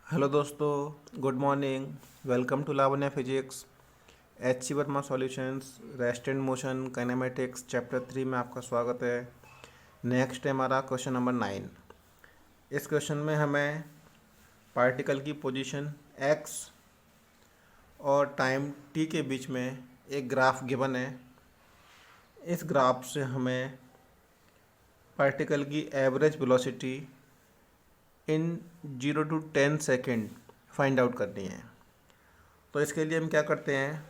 Hello दोस्तों, good morning. Welcome to Lavanya physics. H C Verma solutions, rest and motion kinematics chapter 3 में आपका स्वागत है। नेक्स्ट है हमारा क्वेश्चन नंबर 9। इस क्वेश्चन में हमें पार्टिकल की पोजीशन x और टाइम t के बीच में एक ग्राफ गिवन है। इस ग्राफ से हमें पार्टिकल की average velocity in 0 to 10 second find out करनी है। तो इसके लिए हम क्या करते हैं,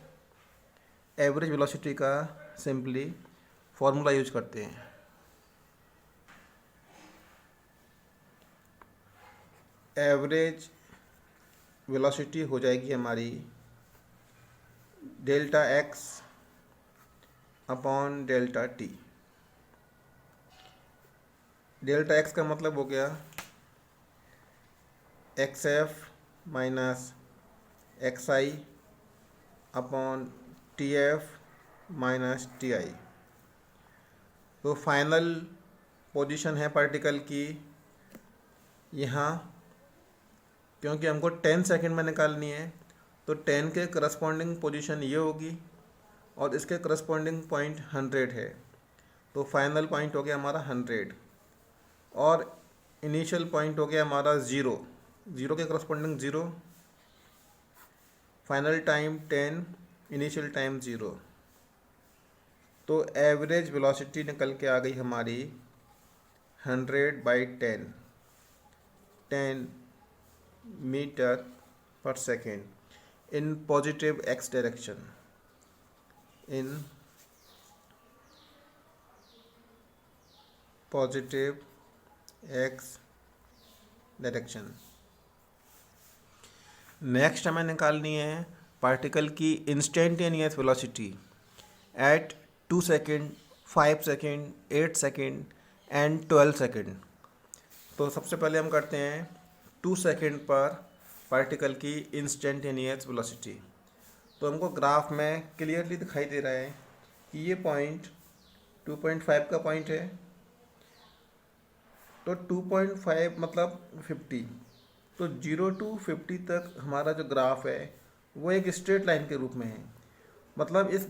एवरेज वेलोसिटी का सिंपली फॉर्मूला यूज करते हैं। एवरेज वेलोसिटी हो जाएगी हमारी delta x upon delta t। Delta x का मतलब हो गया x F minus x I upon T F minus T I. तो फाइनल पोजीशन है पार्टिकल की यहाँ, क्योंकि हमको 10 सेकेंड में निकालनी है तो 10 के करस्पॉन्डिंग पोजीशन ये होगी और इसके करस्पॉन्डिंग पॉइंट 100 है। तो फाइनल पॉइंट हो गया हमारा 100 और इनिशियल पॉइंट हो गया हमारा 0 के corresponding 0, final time 10, initial time 0। तो एवरेज वेलोसिटी निकल के आ गई हमारी 100/10 metre per second in positive x direction. In positive x direction. Next हमें निकालनी है पार्टिकल की instantaneous velocity at 2 second, 5 second, 8 second and 12 second. तो सबसे पहले हम करते हैं 2 सेकेंड पर पार्टिकल की इंस्टेंटेनियस वेलोसिटी। तो हमको ग्राफ में क्लियरली दिखाई दे रहा है कि ये पॉइंट 2.5 का पॉइंट है। तो 2.5 मतलब 50। तो 0 to 50 तक हमारा जो ग्राफ है वो एक स्ट्रेट लाइन के रूप में है। मतलब इस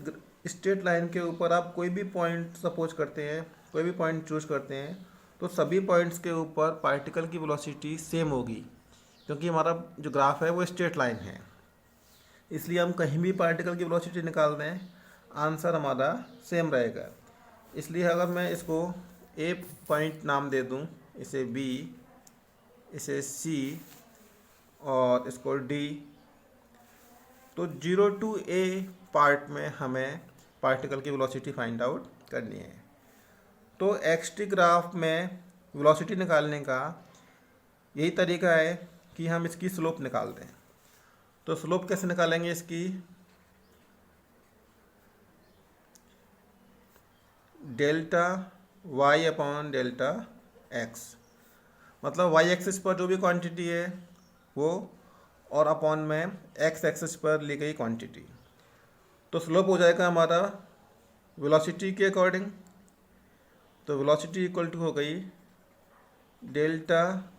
स्ट्रेट लाइन के ऊपर आप कोई भी पॉइंट सपोज करते हैं, कोई भी पॉइंट चूज करते हैं, तो सभी पॉइंट्स के ऊपर पार्टिकल की वेलोसिटी सेम होगी, क्योंकि हमारा जो ग्राफ है वो स्ट्रेट लाइन है। इसलिए हम कहीं भी पार्टिकल की वेलोसिटी निकाल दें, आंसर हमारा सेम रहेगा। इसलिए अगर मैं इसको ए पॉइंट नाम दे दूं, इसे बी, इसे सी और इसको डी, तो 0 to a पार्ट में हमें पार्टिकल की वेलोसिटी फाइंड आउट करनी है। तो एक्स-टी ग्राफ में वेलोसिटी निकालने का यही तरीका है कि हम इसकी स्लोप निकाल दें। तो स्लोप कैसे निकालेंगे इसकी, delta y upon delta x। मतलब y एक्सिस पर जो भी क्वांटिटी है वो, और अपॉन में x एक्सिस पर ली गई क्वांटिटी। तो स्लोप हो जाएगा हमारा वेलोसिटी के अकॉर्डिंग। तो वेलोसिटी इक्वल टू हो गई delta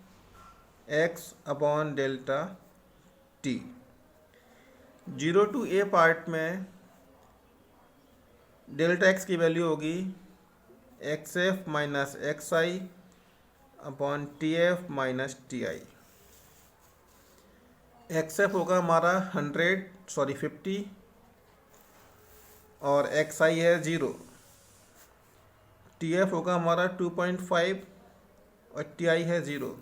x upon delta t। 0 to a part में डेल्टा x की वैल्यू होगी x F minus x I upon T F minus T I. X F होगा हमारा 50 और एक्स आई है 0। टी एफ होगा हमारा 2.5 और टी आई है 0।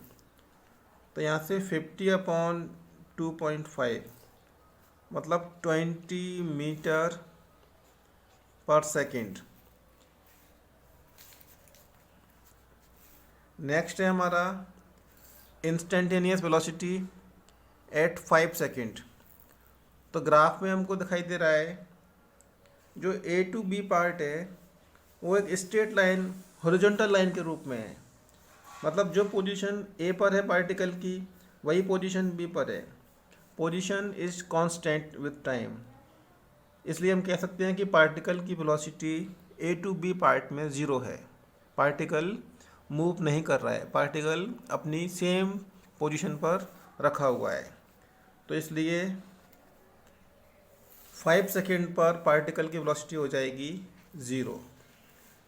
तो यहाँ से 50 अपॉन 2.5 मतलब 20 मीटर पर सेकेंड। नेक्स्ट है हमारा इंस्टेंटेनियस वेलोसिटी एट 5 सेकेंड। तो ग्राफ में हमको दिखाई दे रहा है जो ए टू बी पार्ट है वो एक स्ट्रेट लाइन, हॉरिजॉन्टल लाइन के रूप में है। मतलब जो पोजीशन ए पर है पार्टिकल की वही पोजीशन बी पर है। Position is constant with time. इसलिए हम कह सकते हैं कि पार्टिकल की velocity A to B part में 0 है। पार्टिकल मूव नहीं कर रहा है, पार्टिकल अपनी सेम पोजीशन पर रखा हुआ है, तो इसलिए 5 सेकेंड पर पार्टिकल की वेलोसिटी हो जाएगी 0।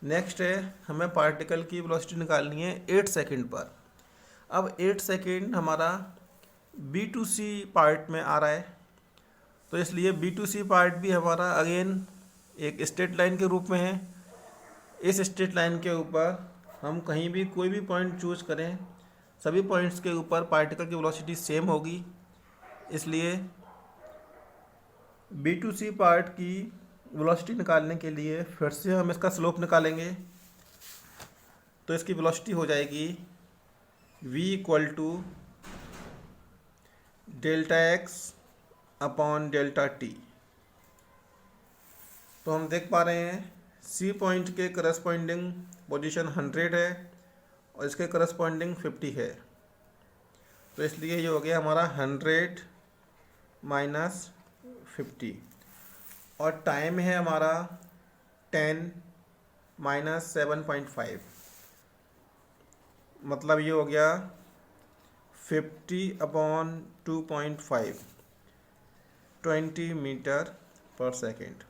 नेक्स्ट है, हमें पार्टिकल की वेलोसिटी निकालनी है 8 सेकेंड पर। अब 8 सेकेंड हमारा B2C पार्ट में आ रहा है, तो इसलिए B2C पार्ट भी हमारा अगेन एक स्ट्रेट लाइन के रूप में है। इस स्ट्रेट लाइन के ऊपर हम कहीं भी कोई भी पॉइंट चूज करें, सभी पॉइंट्स के ऊपर पार्टिकल की वेलोसिटी सेम होगी। इसलिए B2C पार्ट की वेलोसिटी निकालने के लिए फिर से हम इसका स्लोप निकालेंगे, तो इसकी वेलोसिटी हो जाएगी v equal to delta x upon delta t. तो हम देख पा रहे हैं C पॉइंट के करस्पॉन्डिंग पोजीशन 100 है और इसके करस्पॉन्डिंग 50 है, तो इसलिए ये हो गया हमारा 100 माइनस 50 और टाइम है हमारा 10 माइनस 7.5, मतलब ये हो गया 50 अपॉन 2.5 20 मीटर पर सेकेंड।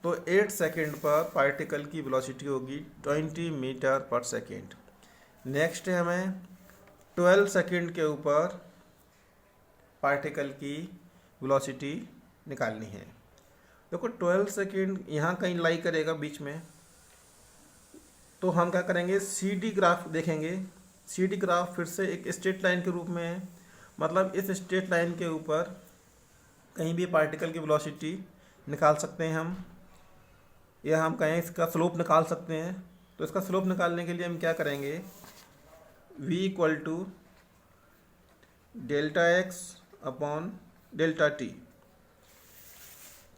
तो 8 सेकेंड पर पार्टिकल की वेलोसिटी होगी 20 मीटर पर सेकेंड। नेक्स्ट है हमें 12 सेकेंड के ऊपर पार्टिकल की वेलोसिटी निकालनी है। देखो 12 सेकेंड यहाँ कहीं लाई करेगा बीच में, तो हम क्या करेंगे, CD ग्राफ देखेंगे। CD ग्राफ फिर से एक स्ट्रेट लाइन के रूप में है, मतलब इस स्ट्रेट लाइन के ऊपर कहीं भी पार्टिकल की वेलोसिटी निकाल सकते हैं हम, या हम कहें इसका स्लोप निकाल सकते हैं। तो इसका स्लोप निकालने के लिए हम क्या करेंगे, v equal to delta x upon delta t.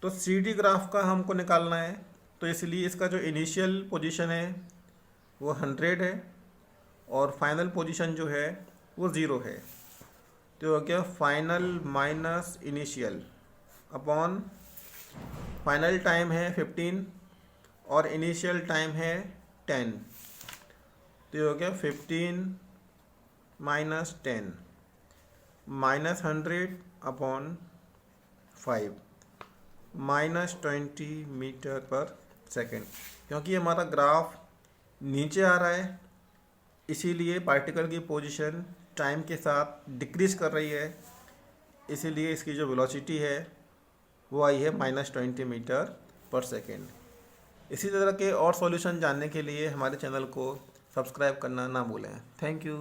तो CD ग्राफ का हमको निकालना है, तो इसलिए इसका जो इनिशियल पोजीशन है वो 100 है और फाइनल पोजीशन जो है वो 0 है। तो हो गया final minus initial upon final time है 15 और इनिशियल टाइम है 10, तो ये हो गया 15 minus 10 minus 100 upon 5 minus 20 metre per second. क्योंकि हमारा ग्राफ नीचे आ रहा है, इसीलिए पार्टिकल की पोजीशन टाइम के साथ डिक्रीज कर रही है, इसीलिए इसकी जो वेलोसिटी है वो आई है -20 मीटर पर सेकेंड। इसी तरह के और सॉल्यूशन जानने के लिए हमारे चैनल को सब्सक्राइब करना ना भूलें। Thank you.